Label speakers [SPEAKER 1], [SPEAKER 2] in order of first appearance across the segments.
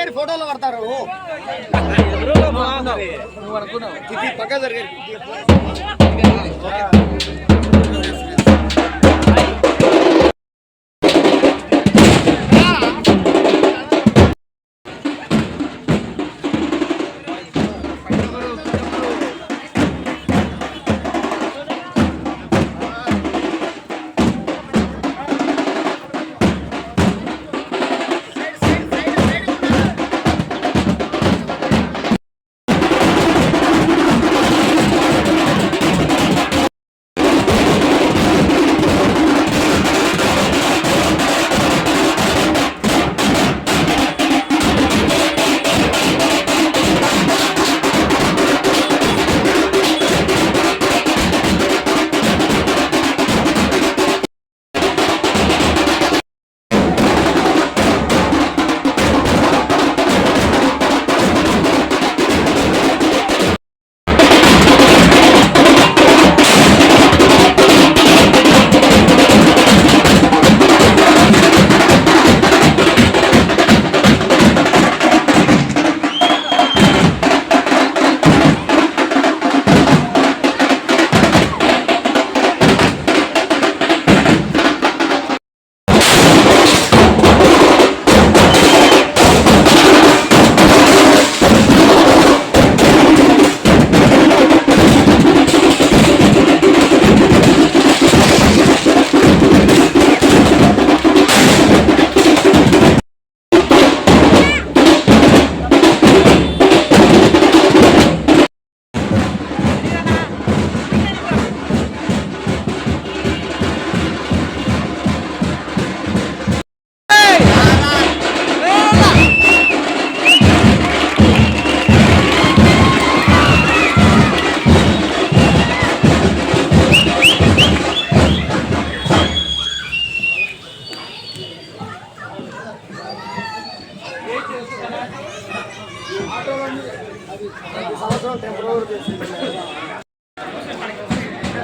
[SPEAKER 1] గారి ఫోటోలు పడతారు పక్క జరిగారు.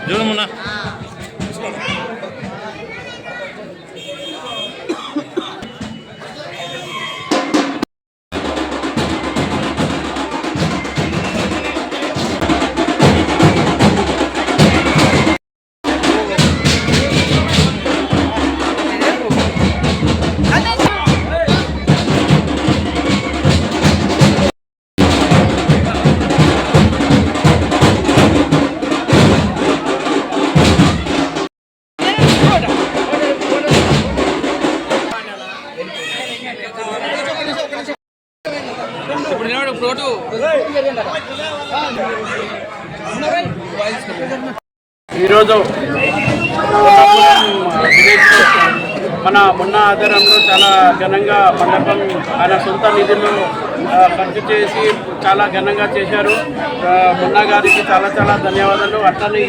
[SPEAKER 2] చూడమున్నా ఈరోజు మన మొన్న ఆధారంలో చాలా ఘనంగా మండపం ఆయన సొంత నిధులు ఖర్చు చేసి చాలా ఘనంగా చేశారు. మొన్న గారికి చాలా చాలా ధన్యవాదాలు. అట్లనే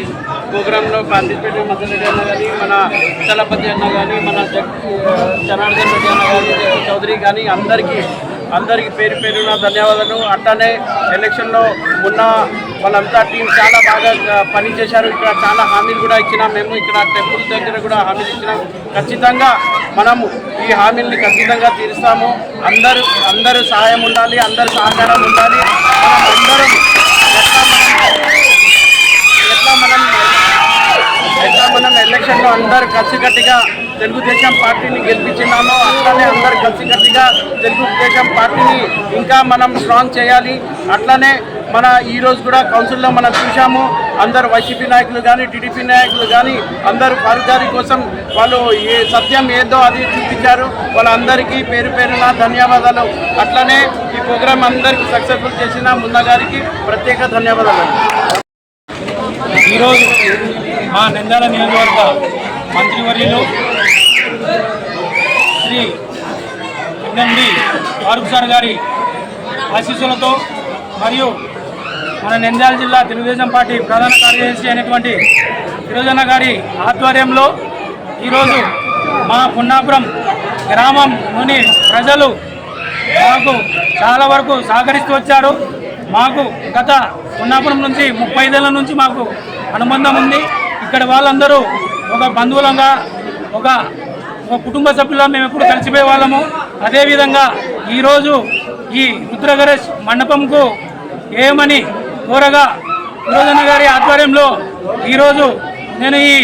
[SPEAKER 2] ప్రోగ్రాంలో పార్టిసిపేట్ మద్దరెడ్డి అన్న కానీ, మన చలపతి అన్న కానీ, మన జనార్దన్ రెడ్డి అన్న కానీ, చౌదరి కానీ అందరికీ పేరు పేరున ధన్యవాదాలు. అట్లనే ఎలక్షన్లో మొన్న వాళ్ళంతా టీం చాలా బాగా పనిచేశారు. ఇక్కడ చాలా హామీలు కూడా ఇచ్చినాం. మేము ఇక్కడ టెంపుల్ దగ్గర కూడా హామీలు ఇచ్చినాం. ఖచ్చితంగా మనము ఈ హామీల్ని ఖచ్చితంగా తీరుస్తాము. అందరూ సహాయం ఉండాలి, అందరు సహకారం ఉండాలి. మనం ఎలక్షన్లో అందరూ కలిసికట్టుగా తెలుగుదేశం పార్టీని గెలిపించినాము. అట్లనే అందరూ కలిసికట్టుగా తెలుగుదేశం పార్టీని ఇంకా మనం స్ట్రాంగ్ చేయాలి. అట్లనే మన ఈరోజు కూడా కౌన్సిల్లో మనం చూసాము. అందరు వైసీపీ నాయకులు కానీ, టీడీపీ నాయకులు కానీ అందరూ పారుదారి కోసం వాళ్ళు సత్యం ఏదో అది చూపించారు. వాళ్ళందరికీ పేరు పేరున ధన్యవాదాలు. అట్లనే ఈ ప్రోగ్రాం అందరికీ సక్సెస్ఫుల్ చేసిన మున్నా గారికి ప్రత్యేక ధన్యవాదాలు.
[SPEAKER 3] ఈరోజు మా నంద్యాల నియోజకవర్గ మంత్రివర్యులు శ్రీ ఎంఎండి ఫారూక్ సార్ గారి ఆశీస్సులతో మరియు మన నంద్యాల జిల్లా తెలుగుదేశం పార్టీ ప్రధాన కార్యదర్శి అయినటువంటి ఫిరోజన్న గారి ఆధ్వర్యంలో ఈరోజు మా పున్నాపురం గ్రామంలోని ప్రజలు మాకు చాలా వరకు సహకరిస్తూ వచ్చారు. మాకు గత పున్నాపురం నుంచి 35 ఏళ్ళ నుంచి మాకు అనుబంధం ఉంది. ఇక్కడ వాళ్ళందరూ ఒక బంధువులంగా ఒక కుటుంబ సభ్యులా మేము ఎప్పుడు కలిసిపోయే వాళ్ళము. అదేవిధంగా ఈరోజు ఈ రుద్రగణేష్ మండపంకు ఏమని కోరగా ఫిరోజన్న గారి ఆధ్వర్యంలో ఈరోజు నేను ఈ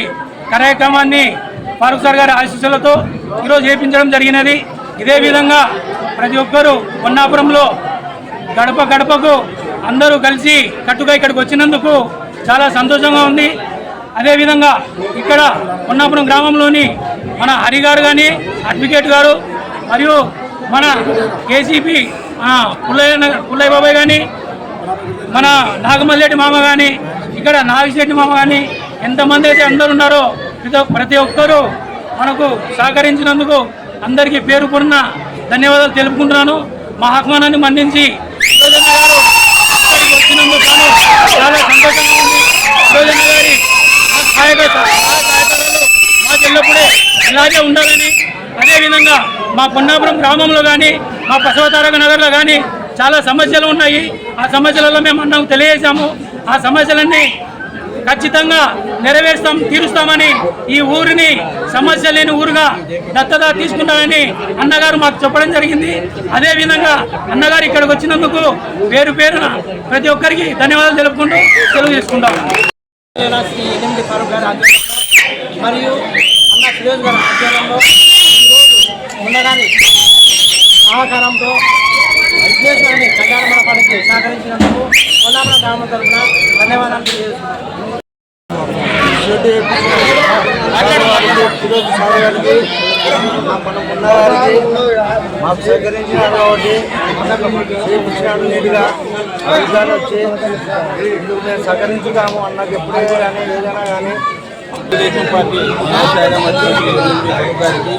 [SPEAKER 3] కార్యక్రమాన్ని ఫారూక్ సార్ గారి ఆశీస్సులతో ఈరోజు చేయించడం జరిగినది. ఇదే విధంగా ప్రతి ఒక్కరూ పొన్నాపురంలో గడప గడపకు అందరూ కలిసి కట్టుగా ఇక్కడికి వచ్చినందుకు చాలా సంతోషంగా ఉంది. అదేవిధంగా ఇక్కడ పొన్నాపురం గ్రామంలోని మన హరి గారు కానీ, అడ్వకేట్ గారు మరియు మన కేసీపీ పుల్లయ్య బాబాయ్ కానీ, మన నాగమల్లేటి మామ కానీ, ఇక్కడ నాగిశెట్టి మామ కానీ ఎంతమంది అయితే అందరు ఉన్నారో ప్రతి ఒక్కరూ మనకు సహకరించినందుకు అందరికీ పేరు పూర్ణ ధన్యవాదాలు తెలుపుకుంటున్నాను. మా ఆహ్వానాన్ని మన్నించి వచ్చినందుకు చాలా సంతోషంగా ఉంది. ఫిరోజన్న గారి మాకు ఎల్లప్పుడే ఇలాగే ఉండాలని, అదేవిధంగా మా పొన్నాపురం గ్రామంలో కానీ, మా బసవతారక నగర్లో కానీ చాలా సమస్యలు ఉన్నాయి. ఆ సమస్యలలో మేము అన్నకు తెలియజేశాము. ఆ సమస్యలన్నీ ఖచ్చితంగా తీరుస్తామని ఈ ఊరిని సమస్య లేని ఊరుగా దత్తత తీసుకుంటామని అన్నగారు మాకు చెప్పడం జరిగింది. అదేవిధంగా అన్నగారు ఇక్కడికి వచ్చినందుకు పేరు పేరున ప్రతి ఒక్కరికి ధన్యవాదాలు తెలుపుకుంటూ సెలవు చేసుకుంటాము.
[SPEAKER 4] శ్రీ 8 ఫారూక్ గారి ఆధ్వర్యంలో మరియు అన్న ఫిరోజ్ గారి ఆధ్వర్యంలో ఈరోజు ఉండగానే సహకారంతో విఘ్నేశ్వరుని కళ్యాణ మండపానికి సహకరించినందుకు పొన్నాపురం గ్రామం తరఫున ధన్యవాదాలు తెలియజేస్తున్నాను.
[SPEAKER 1] ఫిరోజ్ సార్ గారికి మన మున్నా గారికి మాకు సహకరించినారు కాబట్టి చేయించినాడు నీట్గా అధికారులు వచ్చి ఇందుకు మేము సహకరించుతాము అన్నకు ఎప్పుడైనా కానీ ఏదైనా కానీ.
[SPEAKER 5] తెలుగుదేశం పార్టీ గారికి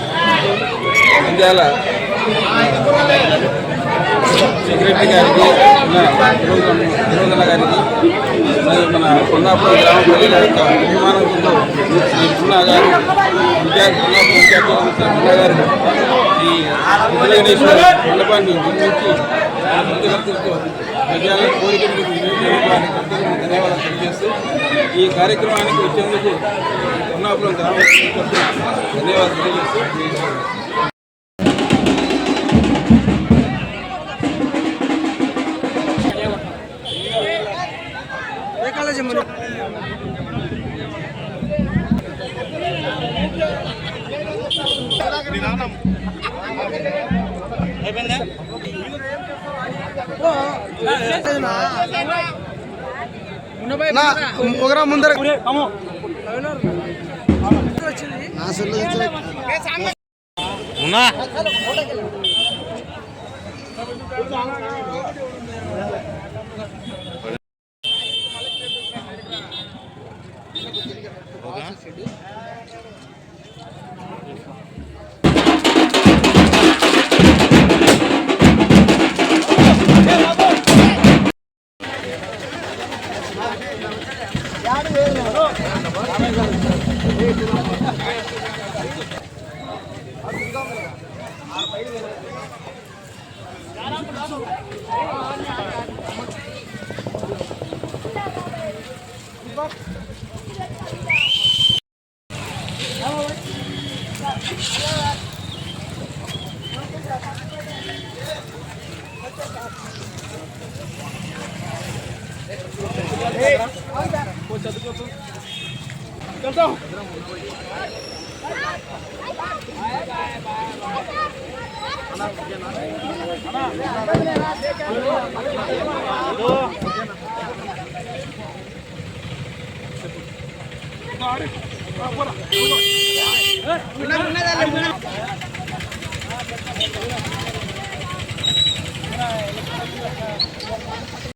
[SPEAKER 5] నంద్యాల సెక్రటరీ గారికి ఫిరోజన్న గారికి మరియు మన పొన్నాపురం గ్రామ ప్రజల యొక్క అభిమానంతో శ్రీ పున్నా గారు పున్నా గారు ఈ రుద్రగణేశ్వర మండపాన్ని నిర్మించి భక్తులతో ప్రజల కోరికలకు ధన్యవాదాలు తెలియజేస్తూ ఈ కార్యక్రమానికి వచ్చేందుకు పొన్నాపురం గ్రామ ధన్యవాదాలు తెలియజేస్తూ
[SPEAKER 1] ఒకరా ముందర